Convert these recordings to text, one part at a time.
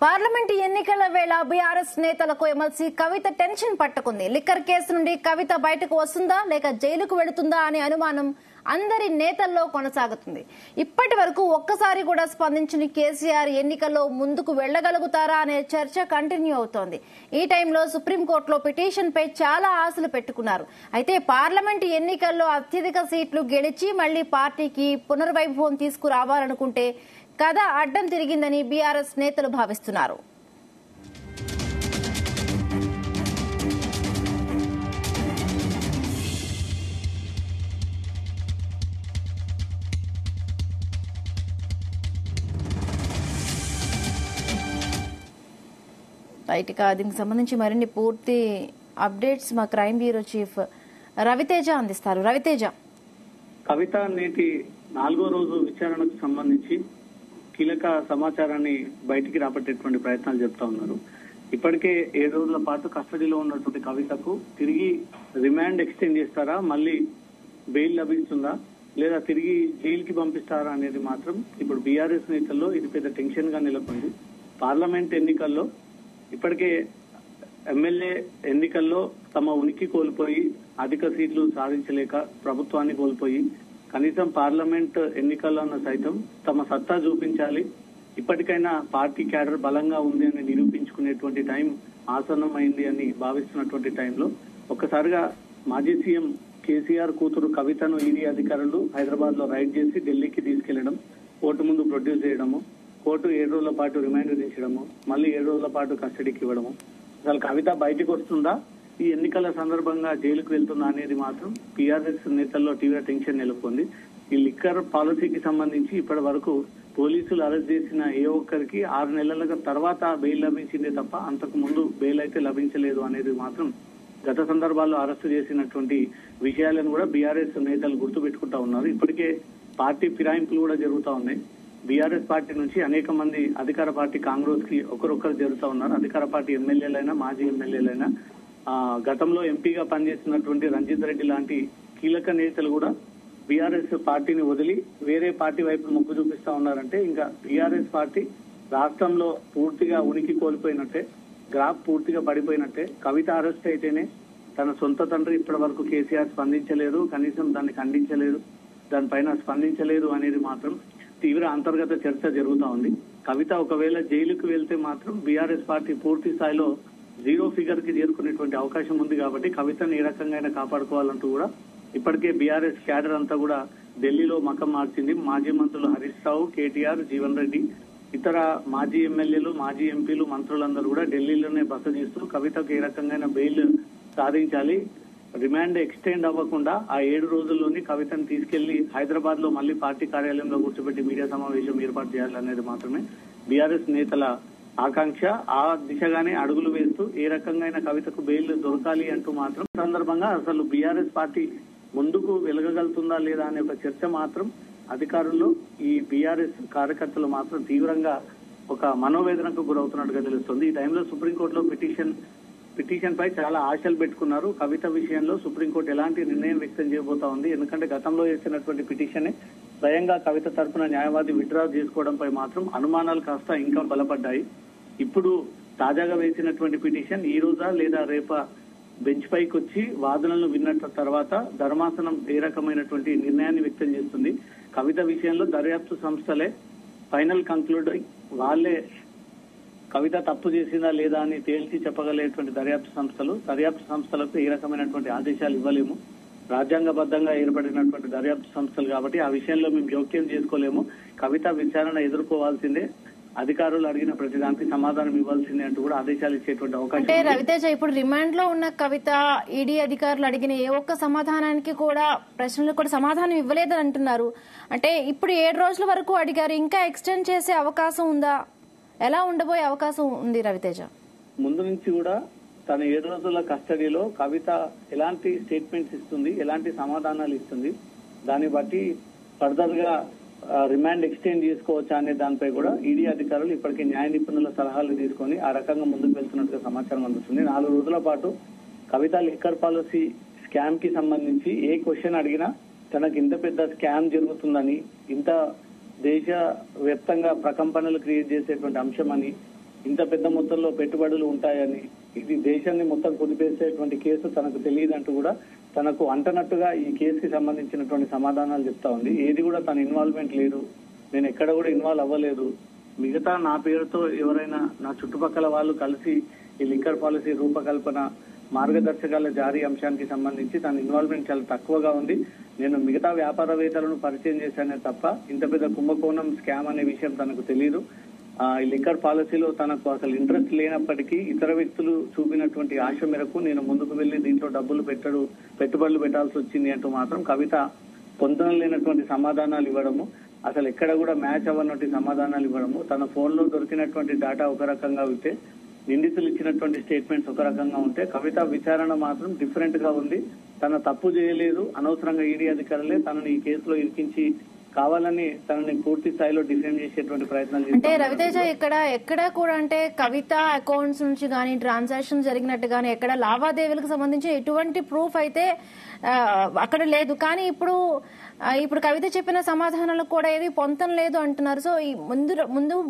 Parliament ఎన్నికల వేళ BRS నేతలకు ఎమ్మెల్సీ కవిత టెన్షన్ పట్టుకుంది. లిక్కర్ కేసు నుండి కవిత బయటకు వస్తుందా లేక జైలుకు వెళుతుందా అనే అనుమానం అందరి నేతల్లో కొనసాగుతుంది. ఇప్పటి వరకు ఒక్కసారి కూడా స్పందించిన కేసీఆర్ ఎన్నికల్లో ముందుకు వెళ్లగలుగుతారా అనే చర్చ కంటిన్యూ అవుతోంది. ఈ టైంలో సుప్రీంకోర్టులో పిటిషన్ పై చాలా ఆశలు పెట్టుకున్నారు. అయితే పార్లమెంట్ ఎన్నికల్లో అత్యధిక సీట్లు గెలిచి మళ్లీ పార్టీకి పునర్వైభవం తీసుకురావాలనుకుంటే కథ అడ్డం తిరిగిందని బీఆర్ఎస్ నేతలు భావిస్తున్నారు. రైట్, ఇక దీనికి సంబంధించి మరిన్ని పూర్తి అప్డేట్స్ మా క్రైమ్ బ్యూరో చీఫ్ రవితేజ అందిస్తారు. రవితేజ, కవిత నేటి 4వ రోజు విచారణకు సంబంధించి కీలక సమాచారాన్ని బయటికి రాబట్టేటువంటి ప్రయత్నాలు చెప్తా ఉన్నారు. ఇప్పటికే 7 రోజుల పాటు కస్టడీలో ఉన్నటువంటి కవితకు తిరిగి రిమాండ్ ఎక్స్టెండ్ చేస్తారా, మళ్ళీ బెయిల్ లభిస్తుందా, లేదా తిరిగి జైలుకి పంపిస్తారా అనేది మాత్రం ఇప్పుడు బీఆర్ఎస్ నేతల్లో ఇది పెద్ద టెన్షన్ గా నెలకొంది. పార్లమెంట్ ఎన్నికల్లో ఇప్పటికే ఎమ్మెల్యే ఎన్నికల్లో తమ ఉనికి కోల్పోయి అధిక సీట్లు సాధించలేక ప్రభుత్వాన్ని కోల్పోయి కనీసం పార్లమెంట్ ఎన్నికల్లో సైతం తమ సత్తా చూపించాలి, ఇప్పటికైనా పార్టీ క్యాడర్ బలంగా ఉంది అని నిరూపించుకునేటువంటి టైం ఆసన్నమైంది అని భావిస్తున్నటువంటి టైంలో ఒక్కసారిగా మాజీ సీఎం కేసీఆర్ కూతురు కవితను ఈడీ అధికారులు హైదరాబాద్ లో రైడ్ చేసి ఢిల్లీకి తీసుకెళ్లడం, కోర్టు ముందు ప్రొడ్యూస్ చేయడము, కోర్టు 7 రోజుల పాటు రిమాండ్ విధించడము, మళ్ళీ 7 రోజుల పాటు కస్టడీకి ఇవ్వడము. అసలు కవిత బయటకు వస్తుందా, ఈ ఎన్నికల సందర్భంగా జైలుకు వెళ్తుందా అనేది మాత్రం టీఆర్ఎస్ నేతల్లో తీవ్ర టెన్షన్ నెలకొంది. ఈ లిక్కర్ పాలసీకి సంబంధించి ఇప్పటి వరకు పోలీసులు అరెస్ట్ చేసిన ఏ ఒక్కరికి 6 నెలల తర్వాత బెయిల్ లభించిందే తప్ప అంతకు ముందు బెయిల్ అయితే లభించలేదు అనేది మాత్రం గత సందర్భాల్లో అరెస్టు చేసినటువంటి విషయాలను కూడా బీఆర్ఎస్ నేతలు గుర్తుపెట్టుకుంటా ఉన్నారు. ఇప్పటికే పార్టీ ఫిరాయింపులు కూడా జరుగుతూ ఉన్నాయి. బీఆర్ఎస్ పార్టీ నుంచి అనేక మంది అధికార పార్టీ కాంగ్రెస్ కి ఒకరొకరు జరుగుతూ ఉన్నారు. అధికార పార్టీ ఎమ్మెల్యేలైనా మాజీ ఎమ్మెల్యేలైనా గతంలో ఎంపీగా పనిచేస్తున్నటువంటి రంజిత్ రెడ్డి లాంటి కీలక నేతలు కూడా బీఆర్ఎస్ పార్టీని వదిలి వేరే పార్టీ వైపు మొగ్గు చూపిస్తా ఉన్నారంటే ఇంకా బీఆర్ఎస్ పార్టీ రాష్ట్రంలో పూర్తిగా ఉనికి కోల్పోయినట్టే, గ్రాఫ్ పూర్తిగా పడిపోయినట్టే. కవిత అరెస్ట్ అయితేనే తన సొంత తండ్రి ఇప్పటి వరకు కేసీఆర్ స్పందించలేదు, కనీసం దాన్ని ఖండించలేదు, దానిపైన స్పందించలేదు అనేది మాత్రం తీవ్ర అంతర్గత చర్చ జరుగుతా ఉంది. కవిత ఒకవేళ జైలుకు వెళ్తే మాత్రం బీఆర్ఎస్ పార్టీ పూర్తి స్థాయిలో 0 ఫిగర్ కి చేరుకునేటువంటి అవకాశం ఉంది. కాబట్టి కవితను ఏ రకంగా కాపాడుకోవాలంటూ కూడా ఇప్పటికే బీఆర్ఎస్ క్యాడర్ అంతా కూడా ఢిల్లీలో మకం మార్చింది. మాజీ మంత్రులు హరీష్ రావు, కేటీఆర్, జీవన్ రెడ్డి, ఇతర మాజీ ఎమ్మెల్యేలు, మాజీ ఎంపీలు, మంత్రులందరూ కూడా ఢిల్లీలోనే బస చేస్తూ కవితకు ఏ రకంగా బెయిల్ సాధించాలి, రిమాండ్ ఎక్స్టెండ్ అవ్వకుండా ఆ 7 రోజుల్లోని కవితను తీసుకెళ్లి హైదరాబాద్ లో మళ్లీ పార్టీ కార్యాలయంలో కూర్చోబెట్టి మీడియా సమావేశం ఏర్పాటు చేయాలనేది మాత్రమే బీఆర్ఎస్ నేతల ఆకాంక్ష. ఆ దిశగానే అడుగులు వేస్తూ ఏ రకంగా కవితకు బెయిల్ దొరకాలి అంటూ మాత్రం సందర్భంగా అసలు బీఆర్ఎస్ పార్టీ ముందుకు వెలగగలుగుతుందా లేదా అనే ఒక చర్చ మాత్రం అధికారుల్లో ఈ బీఆర్ఎస్ కార్యకర్తలు మాత్రం తీవ్రంగా ఒక మనోవేదనకు గురవుతున్నట్టుగా తెలుస్తుంది. ఈ టైంలో సుప్రీంకోర్టులో పిటిషన్ పై చాలా ఆశలు పెట్టుకున్నారు. కవిత విషయంలో సుప్రీంకోర్టు ఎలాంటి నిర్ణయం వ్యక్తం చేయబోతా ఉంది, ఎందుకంటే గతంలో చేసినటువంటి పిటిషన్ స్వయంగా కవిత తరఫున న్యాయవాది విత్డ్రా చేసుకోవడంపై మాత్రం అనుమానాలు కాస్త ఇంకా బలపడ్డాయి. ఇప్పుడు తాజాగా వేసినటువంటి పిటిషన్ ఈ రోజా లేదా రేపా బెంచ్ పైకి వచ్చి వాదనలు విన్న తర్వాత ధర్మాసనం ఏ రకమైనటువంటి నిర్ణయాన్ని వ్యక్తం చేస్తుంది. కవిత విషయంలో దర్యాప్తు సంస్థలే ఫైనల్ కంక్లూడ్ వాళ్ళే కవిత తప్పు చేసిందా లేదా అని తేల్చి చెప్పగలిగేటువంటి దర్యాప్తు సంస్థలకు ఏ రకమైనటువంటి ఆదేశాలు ఇవ్వలేము. రాజ్యాంగబద్ధంగా ఏర్పడినటువంటి దర్యాప్తు సంస్థలు కాబట్టి ఆ విషయంలో మేము జోక్యం చేసుకోలేము. కవిత విచారణ ఎదుర్కోవాల్సిందే, అధికారులు అడిగిన ప్రతిదానికి సమాధానం ఇవ్వాల్సిందే అంటూ కూడా ఆదేశాలు ఇచ్చేటువంటి అవకాశం. అంటే రవితేజ, ఇప్పుడు రిమాండ్ లో ఉన్న కవిత ఈడీ అధికారులు అడిగిన ఏ ఒక్క సమాధానానికి కూడా ప్రశ్నలకు కూడా సమాధానం ఇవ్వలేదని అంటున్నారు. అంటే ఇప్పుడు 7 రోజుల వరకు అడిగారు, ఇంకా ఎక్స్టెండ్ చేసే అవకాశం ఉందా, ఎలా ఉండబోయే అవకాశం ఉంది రవితేజ? ముందు నుంచి కూడా తన 7 రోజుల కస్టడీలో కవిత ఎలాంటి స్టేట్మెంట్స్ ఇస్తుంది, ఎలాంటి సమాధానాలు ఇస్తుంది, దాన్ని బట్టి ఫర్దర్ గా రిమాండ్ ఎక్స్టెండ్ చేసుకోవచ్చా అనే దానిపై కూడా ఈడీ అధికారులు ఇప్పటికే న్యాయ నిపుణుల సలహాలు తీసుకొని ఆ రకంగా ముందుకు వెళ్తున్నట్టుగా సమాచారం అందుతుంది. 4 రోజుల పాటు కవిత లిక్కర్ పాలసీ స్కామ్ కి సంబంధించి ఏ క్వశ్చన్ అడిగినా తనకు ఇంత పెద్ద స్కామ్ జరుగుతుందని, ఇంత దేశ వ్యాప్తంగా ప్రకంపనలు క్రియేట్ చేసేటువంటి అంశం అని, ఇంత పెద్ద మొత్తంలో పెట్టుబడులు ఉంటాయని, ఇది దేశాన్ని మొత్తం కుదిపేసేటువంటి కేసు తనకు తెలియదంటూ కూడా తనకు అంటనట్టుగా ఈ కేసుకి సంబంధించినటువంటి సమాధానాలు చెప్తా ఉంది. ఏది కూడా తన ఇన్వాల్వ్మెంట్ లేదు, నేను ఎక్కడ కూడా ఇన్వాల్వ్ అవ్వలేదు, మిగతా నా పేరుతో ఎవరైనా నా చుట్టుపక్కల వాళ్ళు కలిసి ఈ లిక్కర్ పాలసీ రూపకల్పన మార్గదర్శకాల జారీ అంశానికి సంబంధించి తన ఇన్వాల్వ్మెంట్ చాలా తక్కువగా ఉంది, నేను మిగతా వ్యాపారవేత్తలను పరిచయం చేశానే తప్ప ఇంత పెద్ద కుంభకోణం స్కామ్ అనే విషయం తనకు తెలియదు. ఈ లిక్కర్ పాలసీలో తనకు అసలు ఇంట్రెస్ట్ లేనప్పటికీ ఇతర వ్యక్తులు చూపినటువంటి ఆశ మేరకు నేను ముందుకు వెళ్లి దీంట్లో పెట్టుబడులు పెట్టాల్సి వచ్చింది అంటూ మాత్రం కవిత పొందడం లేనటువంటి సమాధానాలు ఇవ్వడము, అసలు ఎక్కడ కూడా మ్యాచ్ అవ్వనటువంటి సమాధానాలు ఇవ్వడము, తన ఫోన్ లో దొరికినటువంటి డేటా ఒక రకంగా ఉంటే నిందితులు ఇచ్చినటువంటి స్టేట్మెంట్స్ ఒక రకంగా ఉంటే కవిత విచారణ మాత్రం డిఫరెంట్ గా ఉంది. తన తప్పు చేయలేదు, అనవసరంగా ఈడీ అధికారులే తనని ఈ కేసులో ఇరికించి కావాలని తనని పూర్తి స్థాయిలో డిఫెండ్ చేసేటువంటి ప్రయత్నాలు అంటే రవితేజ ఎక్కడ కూడా అంటే కవిత అకౌంట్స్ నుంచి గానీ ట్రాన్సాక్షన్ జరిగినట్టు గానీ ఎక్కడ లావాదేవీలకు సంబంధించి ఎటువంటి ప్రూఫ్ అయితే అక్కడ లేదు. కానీ ఇప్పుడు కవిత చెప్పిన సమాధానాలకు కూడా ఏది పొంతం లేదు అంటున్నారు. సో ఈ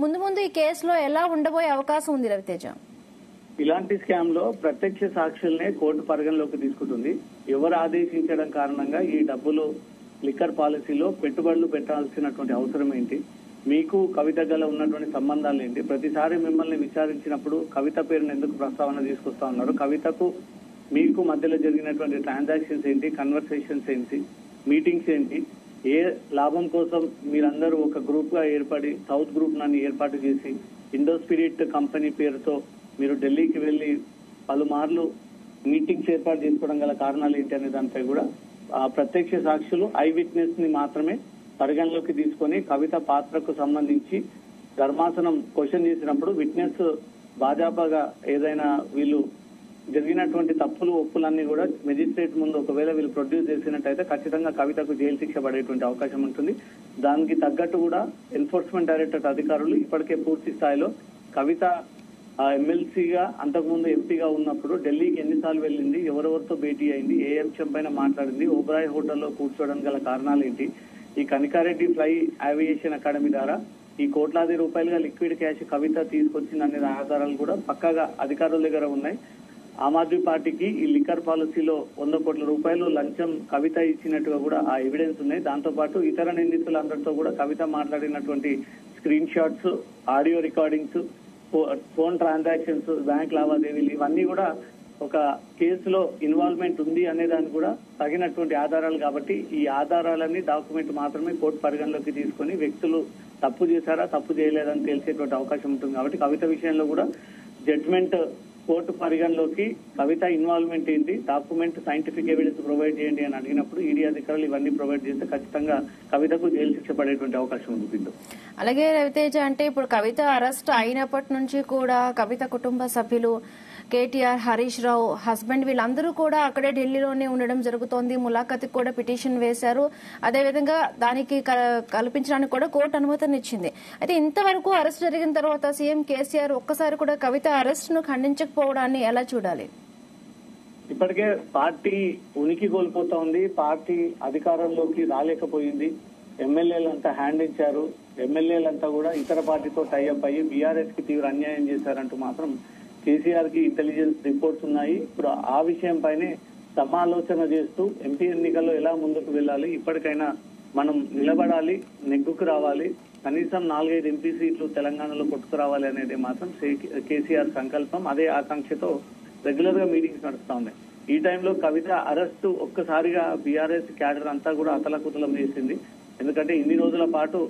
ముందు ఈ కేసులో ఎలా ఉండబోయే అవకాశం ఉంది రవితేజ? ఇలాంటి స్కామ్ లో ప్రత్యక్ష సాక్షుల్నే కోర్టు పరిగణలోకి తీసుకుంటుంది. ఎవరు ఆదేశించడం కారణంగా ఈ డబ్బులు లిక్కర్ పాలసీలో పెట్టుబడులు పెట్టాల్సినటువంటి అవసరం ఏంటి, మీకు కవిత గల ఉన్నటువంటి సంబంధాలు ఏంటి, ప్రతిసారి మిమ్మల్ని విచారించినప్పుడు కవిత పేరును ఎందుకు ప్రస్తావన తీసుకొస్తా ఉన్నారు, కవితకు మీకు మధ్యలో జరిగినటువంటి ట్రాన్సాక్షన్స్ ఏంటి, కన్వర్సేషన్స్ ఏంటి, మీటింగ్స్ ఏంటి, ఏ లాభం కోసం మీరందరూ ఒక గ్రూప్ గా ఏర్పడి సౌత్ గ్రూప్ నన్ను ఏర్పాటు చేసి ఇండో స్పిరిట్ కంపెనీ పేరుతో మీరు ఢిల్లీకి వెళ్లి పలుమార్లు మీటింగ్స్ ఏర్పాటు చేసుకోవడం గల కారణాలు ఏంటి అనే దానిపై కూడా ప్రత్యక్ష సాక్షులు ఐ విట్నెస్ ని మాత్రమే పరిగణలోకి తీసుకొని కవిత పాత్రకు సంబంధించి ధర్మాసనం క్వశ్చన్ చేసినప్పుడు విట్నెస్ భాజపాగా ఏదైనా వీళ్ళు జరిగినటువంటి తప్పులు ఒప్పులన్నీ కూడా మెజిస్ట్రేట్ ముందు ఒకవేళ వీళ్ళు ప్రొడ్యూస్ చేసినట్టయితే ఖచ్చితంగా కవితకు జైలు శిక్ష పడేటువంటి అవకాశం ఉంటుంది. దానికి తగ్గట్టు కూడా ఎన్ఫోర్స్మెంట్ డైరెక్టరేట్ అధికారులు ఇప్పటికే పూర్తి స్థాయిలో కవిత ఎమ్మెల్సీగా అంతకుముందు ఎంపీగా ఉన్నప్పుడు ఢిల్లీకి ఎన్నిసార్లు వెళ్ళింది, ఎవరెవరితో భేటీ అయింది, ఏ అంశం పైన మాట్లాడింది, ఓబరాయ్ హోటల్లో కూర్చోవడానికి గల కారణాలు ఏంటి, ఈ కనికారెడ్డి ఫ్లై ఏవియేషన్ అకాడమీ ద్వారా ఈ కోట్లాది రూపాయలుగా లిక్విడ్ క్యాష్ కవిత తీసుకొచ్చింది అనే ఆధారాలు కూడా పక్కాగా అధికారుల దగ్గర ఉన్నాయి. ఆమ్ ఆద్మీ పార్టీకి ఈ లిక్కర్ పాలసీలో 100 కోట్ల రూపాయలు లంచం కవిత ఇచ్చినట్టుగా కూడా ఆ ఎవిడెన్స్ ఉన్నాయి. దాంతో పాటు ఇతర నిందితులందరితో కూడా కవిత మాట్లాడినటువంటి screen shots, audio recordings, phone transactions, bank లావాదేవీలు ఇవన్నీ కూడా ఒక కేసులో ఇన్వాల్వ్మెంట్ ఉంది అనే దానికి కూడా తగినటువంటి ఆధారాలు. కాబట్టి ఈ ఆధారాలన్నీ డాక్యుమెంట్ మాత్రమే కోర్టు పరిగణలోకి తీసుకుని వ్యక్తులు తప్పు చేశారా తప్పు చేయలేదని తెలిసేటువంటి అవకాశం ఉంటుంది. కాబట్టి కవిత విషయంలో కూడా జడ్జ్మెంట్ కోర్టు పరిగణలోకి కవిత ఇన్వాల్వ్మెంట్ ఏంటి, డాక్యుమెంట్ సైంటిఫిక్ ఎవిడెన్స్ ప్రొవైడ్ చేయండి అని అడిగినప్పుడు ఈడీ అధికారులు ఇవన్నీ ప్రొవైడ్ చేస్తే ఖచ్చితంగా కవితకు జైలు శిక్ష పడేటువంటి అవకాశం ఉంటుంది. అలాగే రవితేజ అంటే ఇప్పుడు కవిత అరెస్ట్ అయినప్పటి నుంచి కూడా కవిత కుటుంబ సభ్యులు కేటీఆర్, హరీష్ రావు హస్బెండ్ వీళ్ళందరూ కూడా అక్కడే ఢిల్లీలోనే ఉండడం జరుగుతోంది. ములాఖాత్కి కూడా పిటిషన్ వేశారు. అదేవిధంగా దానికి కల్పించడానికి కూడా కోర్టు అనుమతినిచ్చింది. అయితే ఇంతవరకు అరెస్ట్ జరిగిన తర్వాత సీఎం కేసీఆర్ ఒక్కసారి కూడా కవిత అరెస్ట్ ను ఖండించకపోవడాన్ని ఎలా చూడాలి? ఇప్పటికే పార్టీ ఉనికి కోల్పోతా ఉంది, పార్టీ అధికారంలోకి రాలేకపోయింది, ఎమ్మెల్యేలంతా హ్యాండ్ ఇచ్చారు, ఎమ్మెల్యేలంతా కూడా ఇతర పార్టీతో టైఅప్ అయ్యి బీఆర్ఎస్ కి తీవ్ర అన్యాయం చేశారంటూ మాత్రం కేసీఆర్ కి ఇంటెలిజెన్స్ రిపోర్ట్స్ ఉన్నాయి. ఇప్పుడు ఆ విషయం పైనే సమాలోచన చేస్తూ ఎంపీ ఎన్నికల్లో ఎలా ముందుకు వెళ్ళాలి, ఇప్పటికైనా మనం నిలబడాలి, నెగ్గుకు రావాలి, కనీసం 4-5 ఎంపీ సీట్లు తెలంగాణలో కొట్టుకురావాలి అనేది మాత్రం కేసీఆర్ సంకల్పం. అదే ఆకాంక్షతో రెగ్యులర్ గా మీటింగ్స్ నడుస్తా ఉన్నాయి. ఈ టైంలో కవిత అరెస్టు ఒక్కసారిగా బీఆర్ఎస్ క్యాడర్ అంతా కూడా అతలకుతలం చేసింది. ఎందుకంటే ఇన్ని రోజుల పాటు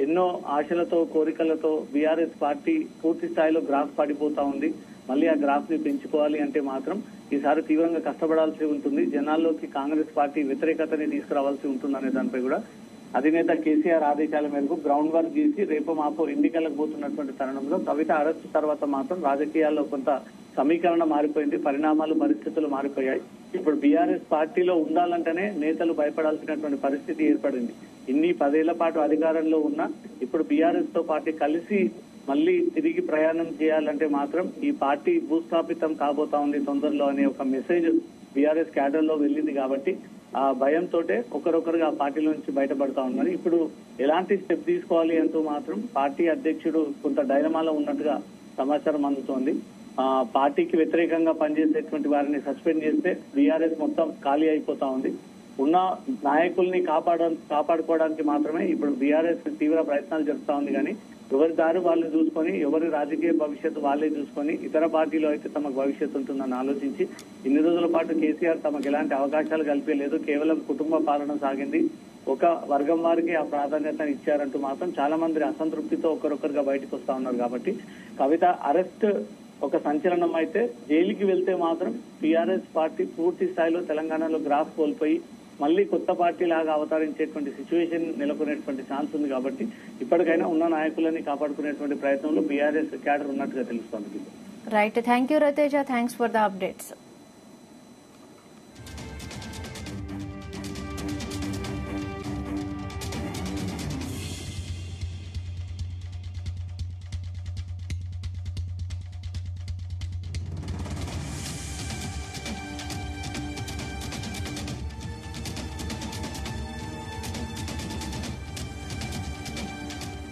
ఎన్నో ఆశలతో కోరికలతో బీఆర్ఎస్ పార్టీ పూర్తి స్థాయిలో గ్రాఫ్ పడిపోతా ఉంది. మళ్ళీ ఆ గ్రాఫ్ ని పెంచుకోవాలి అంటే మాత్రం ఈసారి తీవ్రంగా కష్టపడాల్సి ఉంటుంది. జనాల్లోకి కాంగ్రెస్ పార్టీ వ్యతిరేకతని తీసుకురావాల్సి ఉంటుంది అనే దానిపై కూడా అధినేత కేసీఆర్ ఆదేశాల మేరకు గ్రౌండ్ వర్క్ చేసి రేపు మాపో ఎన్నికలకు పోతున్నటువంటి తరుణంలో కవిత అరెస్ట్ తర్వాత మాత్రం రాజకీయాల్లో కొంత సమీకరణ మారిపోయింది, పరిణామాలు పరిస్థితులు మారిపోయాయి. ఇప్పుడు బీఆర్ఎస్ పార్టీలో ఉండాలంటేనే నేతలు భయపడాల్సినటువంటి పరిస్థితి ఏర్పడింది. ఇన్ని 10 ఏళ్ల పాటు అధికారంలో ఉన్నా ఇప్పుడు బీఆర్ఎస్ తో పార్టీ కలిసి మళ్లీ తిరిగి ప్రయాణం చేయాలంటే మాత్రం ఈ పార్టీ భూస్థాపితం కాబోతా ఉంది తొందరలో అనే ఒక మెసేజ్ బీఆర్ఎస్ క్యాడర్ లో వెళ్ళింది. కాబట్టి ఆ భయంతో ఒకరొకరుగా ఆ పార్టీలో నుంచి బయటపడతా ఉన్నారు. ఇప్పుడు ఎలాంటి స్టెప్ తీసుకోవాలి అంటూ మాత్రం పార్టీ అధ్యక్షుడు కొంత డైలమాలో ఉన్నట్టుగా సమాచారం అందుతోంది. పార్టీకి వ్యతిరేకంగా పనిచేసేటువంటి వారిని సస్పెండ్ చేస్తే బీఆర్ఎస్ మొత్తం ఖాళీ అయిపోతా ఉంది. ఉన్న నాయకుల్ని కాపాడుకోవడానికి మాత్రమే ఇప్పుడు బీఆర్ఎస్ తీవ్ర ప్రయత్నాలు జరుపుతా ఉంది. కానీ ఎవరి దారి వాళ్ళు చూసుకొని, ఎవరి రాజకీయ భవిష్యత్తు వాళ్ళే చూసుకొని, ఇతర పార్టీలో అయితే తమకు భవిష్యత్తు ఉంటుందని ఆలోచించి ఇన్ని రోజుల పాటు కేసీఆర్ తమకు ఎలాంటి అవకాశాలు కల్పించలేదు. కేవలం కుటుంబ పాలన సాగింది. ఒక వర్గం వారికి ఆ ప్రాధాన్యతను ఇచ్చారంటూ మాత్రం చాలా మంది అసంతృప్తితో ఒకరొకరుగా బయటకు వస్తా ఉన్నారు. కాబట్టి కవిత అరెస్ట్ ఒక సంచలనం అయితే, జైలుకి వెళ్తే మాత్రం టీఆర్ఎస్ పార్టీ పూర్తి స్థాయిలో తెలంగాణలో గ్రాఫ్ కోల్పోయి మళ్ళీ కొత్త పార్టీ లాగా అవతరించేటువంటి సిచ్యువేషన్ నెలకొనేటువంటి ఛాన్స్ ఉంది. కాబట్టి ఇప్పటికైనా ఉన్న నాయకులని కాపాడుకునేటువంటి ప్రయత్నంలో బీఆర్ఎస్ క్యాడర్ ఉన్నట్టుగా తెలుస్తోంది. Right, thank you Rateja, thanks for the updates.